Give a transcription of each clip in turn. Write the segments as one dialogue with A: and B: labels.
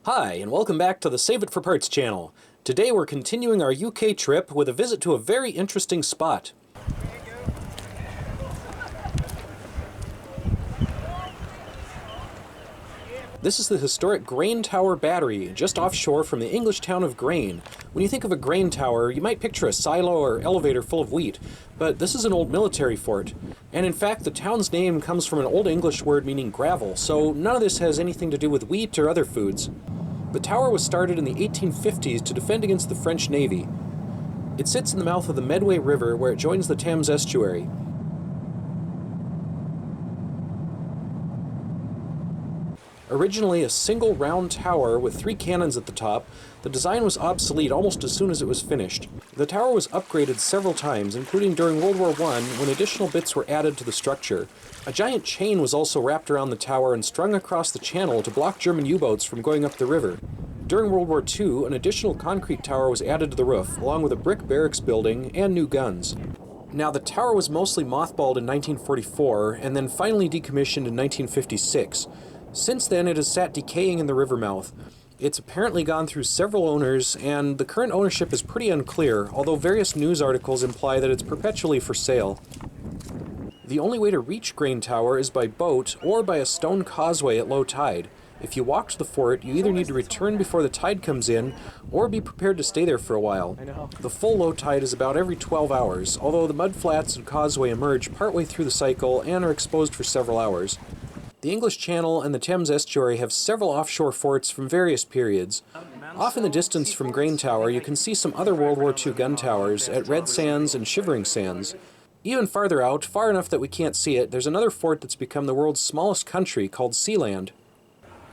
A: Hi, and welcome back to the Save It for Parts channel. Today we're continuing our UK trip with a visit to a very interesting spot. This is the historic Grain Tower Battery, just offshore from the English town of Grain. When you think of a grain tower, you might picture a silo or elevator full of wheat, but this is an old military fort. And in fact, the town's name comes from an Old English word meaning gravel, so none of this has anything to do with wheat or other foods. The tower was started in the 1850s to defend against the French Navy. It sits in the mouth of the Medway River where it joins the Thames estuary. Originally a single round tower with 3 cannons at the top, the design was obsolete almost as soon as it was finished. The tower was upgraded several times, including during World War I, when additional bits were added to the structure. A giant chain was also wrapped around the tower and strung across the channel to block German U-boats from going up the river. During World War II, an additional concrete tower was added to the roof, along with a brick barracks building and new guns. Now, the tower was mostly mothballed in 1944, and then finally decommissioned in 1956. Since then, it has sat decaying in the river mouth. It's apparently gone through several owners, and the current ownership is pretty unclear, although various news articles imply that it's perpetually for sale. The only way to reach Grain Tower is by boat or by a stone causeway at low tide. If you walk to the fort, you either need to return before the tide comes in, or be prepared to stay there for a while. The full low tide is about every 12 hours, although the mud flats and causeway emerge partway through the cycle and are exposed for several hours. The English Channel and the Thames estuary have several offshore forts from various periods. Off in the distance from Grain Tower, you can see some other World War II gun towers at Red Sands and Shivering Sands. Even farther out, far enough that we can't see it, there's another fort that's become the world's smallest country called Sealand.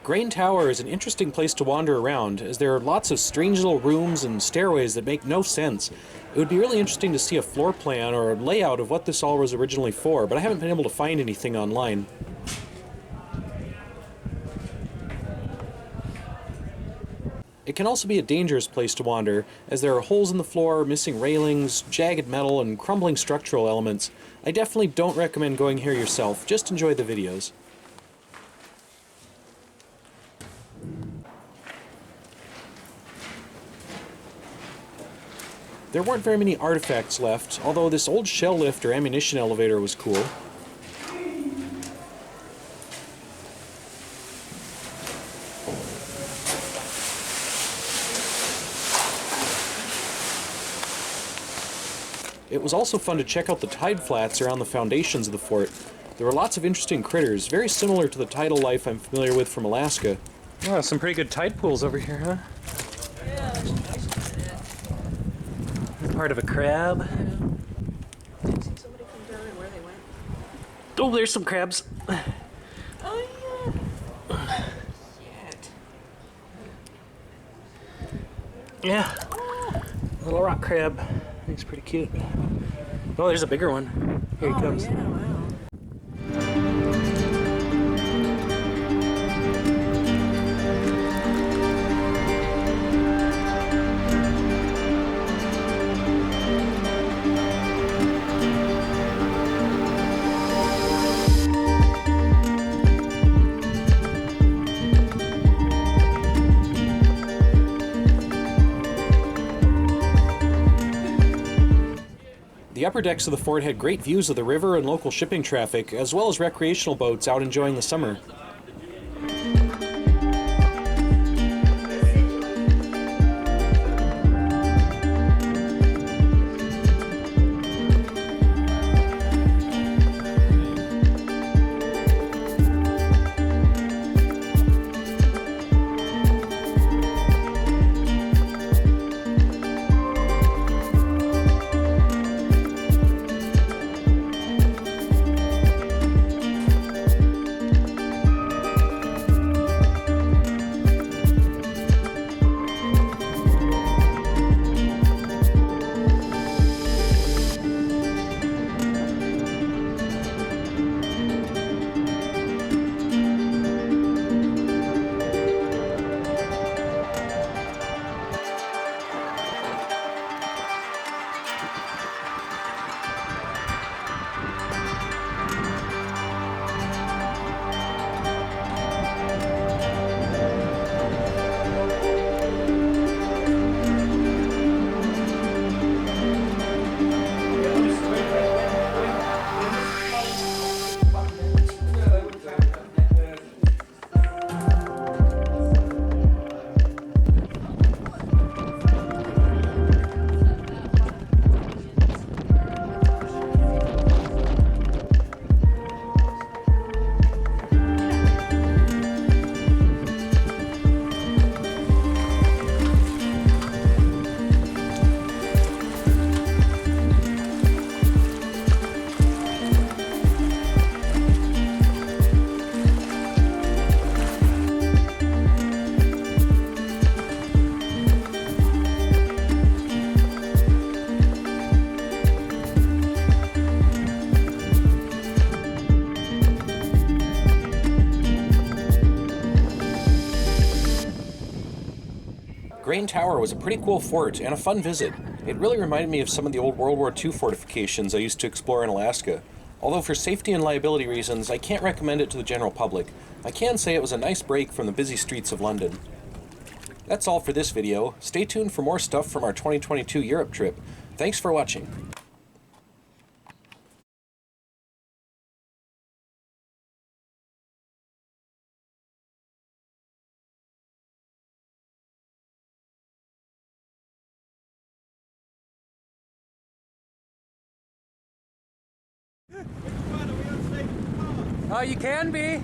A: Grain Tower is an interesting place to wander around, as there are lots of strange little rooms and stairways that make no sense. It would be really interesting to see a floor plan or a layout of what this all was originally for, but I haven't been able to find anything online. It can also be a dangerous place to wander, as there are holes in the floor, missing railings, jagged metal, and crumbling structural elements. I definitely don't recommend going here yourself, just enjoy the videos. There weren't very many artifacts left, although this old shell lift or ammunition elevator was cool. It was also fun to check out the tide flats around the foundations of the fort. There were lots of interesting critters, very similar to the tidal life I'm familiar with from Alaska.
B: Wow, some pretty good tide pools over here, huh?
C: Yeah, there's
B: Part of a crab.
C: I've seen somebody come down and where they went.
B: Oh, there's some crabs.
C: Oh, yeah. Shit.
B: Yeah, little rock crab. He's pretty cute. Oh, there's a bigger one. Here he comes.
C: Yeah, wow.
A: The upper decks of the fort had great views of the river and local shipping traffic, as well as recreational boats out enjoying the summer. Grain Tower was a pretty cool fort and a fun visit. It really reminded me of some of the old World War II fortifications I used to explore in Alaska. Although for safety and liability reasons, I can't recommend it to the general public. I can say it was a nice break from the busy streets of London. That's all for this video. Stay tuned for more stuff from our 2022 Europe trip. Thanks for watching.
D: Oh, you can be.